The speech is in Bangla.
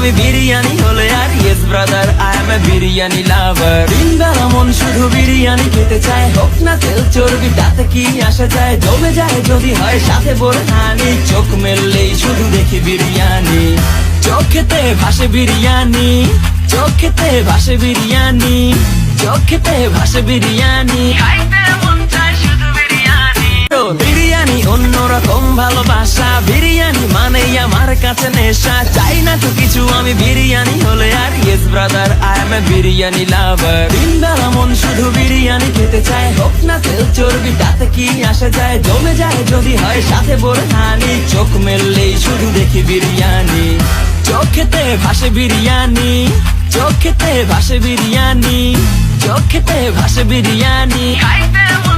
আমি বিরিয়ানি হলে আর yes brother I M A biryani লাভার। দিনবেলা মন শুধু বিরিয়ানি খেতে চায়, হোক না তেল চর্বি তাতে কি আসা যায়, জমে যায় যদি হয় সাথে বোরহানি, চোখ মেললেই শুধু দেখি বিরিয়ানি। চোখেতে ভাসে বিরিয়ানি, চোখেতে ভাসে বিরিয়ানি, চোখেতে ভাসে বিরিয়ানি, খাইতে মন চায় শুধু বিরিয়ানি। বিরিয়ানি অন্যরকম ভালোবাসা, বিরিয়ানি মানেই আমার কাছে নেশা, চাই না তো কিছু আমি বিরিয়ানি হলে আর yes brother I M A biryani লাভার। দিনবেলা মন শুধু বিরিয়ানি খেতে চায়, হোক না তেল চর্বি তাতে কি আসা যায়, জমে যায় যদি হয় সাথে বোরহানি, চোখ মেললেই শুধু দেখি বিরিয়ানি। চোখেতে ভাসে বিরিয়ানি, চোখেতে ভাসে বিরিয়ানি, চোখেতে ভাসে বিরিয়ানি, খাইতে মন